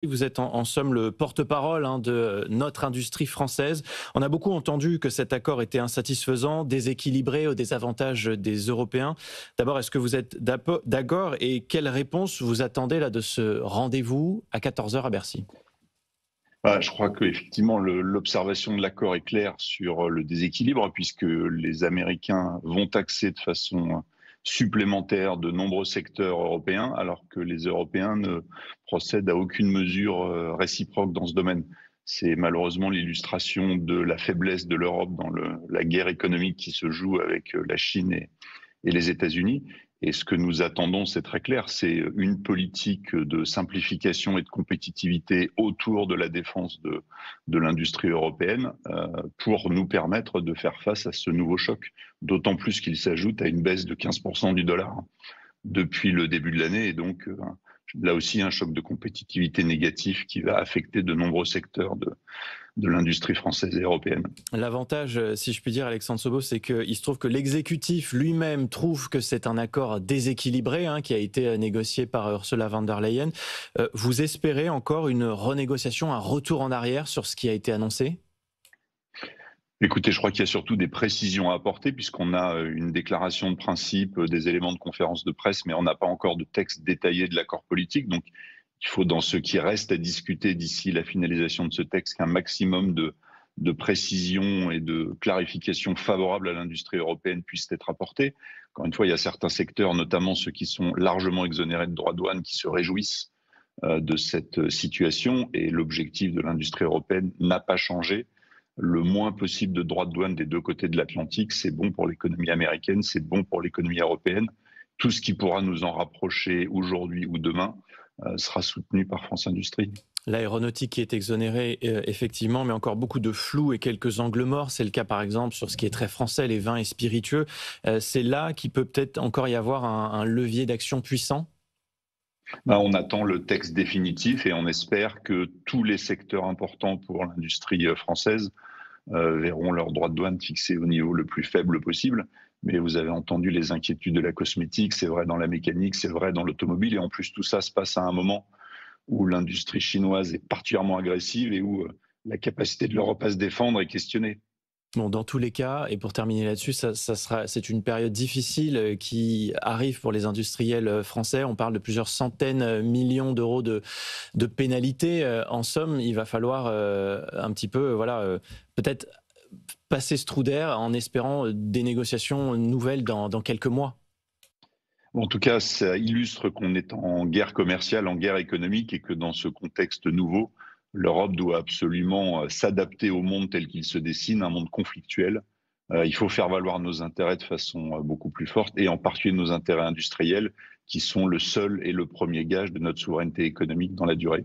Vous êtes en somme le porte-parole de notre industrie française. On a beaucoup entendu que cet accord était insatisfaisant, déséquilibré au désavantage des Européens. D'abord, est-ce que vous êtes d'accord et quelle réponse vous attendez là de ce rendez-vous à 14 heures à Bercy? Je crois qu'effectivement, l'observation de l'accord est claire sur le déséquilibre, puisque les Américains vont taxer de façon supplémentaire de nombreux secteurs européens, alors que les Européens ne procèdent à aucune mesure réciproque dans ce domaine. C'est malheureusement l'illustration de la faiblesse de l'Europe dans la guerre économique qui se joue avec la Chine et les États-Unis. Et ce que nous attendons, c'est très clair, c'est une politique de simplification et de compétitivité autour de la défense de l'industrie européenne pour nous permettre de faire face à ce nouveau choc, d'autant plus qu'il s'ajoute à une baisse de 15% du dollar depuis le début de l'année, et donc là aussi un choc de compétitivité négatif qui va affecter de nombreux secteurs de l'industrie française et européenne. L'avantage, si je puis dire, Alexandre Sobo, c'est qu'il se trouve que l'exécutif lui-même trouve que c'est un accord déséquilibré qui a été négocié par Ursula von der Leyen. Vous espérez encore une renégociation, un retour en arrière sur ce qui a été annoncé? Écoutez, je crois qu'il y a surtout des précisions à apporter puisqu'on a une déclaration de principe, des éléments de conférence de presse, mais on n'a pas encore de texte détaillé de l'accord politique. Donc, il faut, dans ce qui reste à discuter d'ici la finalisation de ce texte, qu'un maximum de précisions et de clarifications favorables à l'industrie européenne puissent être apportées. Encore une fois, il y a certains secteurs, notamment ceux qui sont largement exonérés de droits de douane, qui se réjouissent de cette situation, et l'objectif de l'industrie européenne n'a pas changé. Le moins possible de droits de douane des deux côtés de l'Atlantique, c'est bon pour l'économie américaine, c'est bon pour l'économie européenne. Tout ce qui pourra nous en rapprocher aujourd'hui ou demain sera soutenu par France Industrie. L'aéronautique qui est exonérée, effectivement, mais encore beaucoup de flou et quelques angles morts. C'est le cas, par exemple, sur ce qui est très français, les vins et spiritueux. C'est là qu'il peut peut-être encore y avoir un levier d'action puissant? On attend le texte définitif et on espère que tous les secteurs importants pour l'industrie française verront leurs droits de douane fixés au niveau le plus faible possible. Mais vous avez entendu les inquiétudes de la cosmétique, c'est vrai dans la mécanique, c'est vrai dans l'automobile. Et en plus, tout ça se passe à un moment où l'industrie chinoise est particulièrement agressive et où la capacité de l'Europe à se défendre est questionnée. Bon, dans tous les cas, et pour terminer là-dessus, c'est une période difficile qui arrive pour les industriels français. On parle de plusieurs centaines millions d'euros de pénalités. En somme, il va falloir un petit peu, peut-être passer ce trou d'air en espérant des négociations nouvelles dans quelques mois. En tout cas, ça illustre qu'on est en guerre commerciale, en guerre économique, et que dans ce contexte nouveau, l'Europe doit absolument s'adapter au monde tel qu'il se dessine, un monde conflictuel. Il faut faire valoir nos intérêts de façon beaucoup plus forte, et en particulier nos intérêts industriels, qui sont le seul et le premier gage de notre souveraineté économique dans la durée.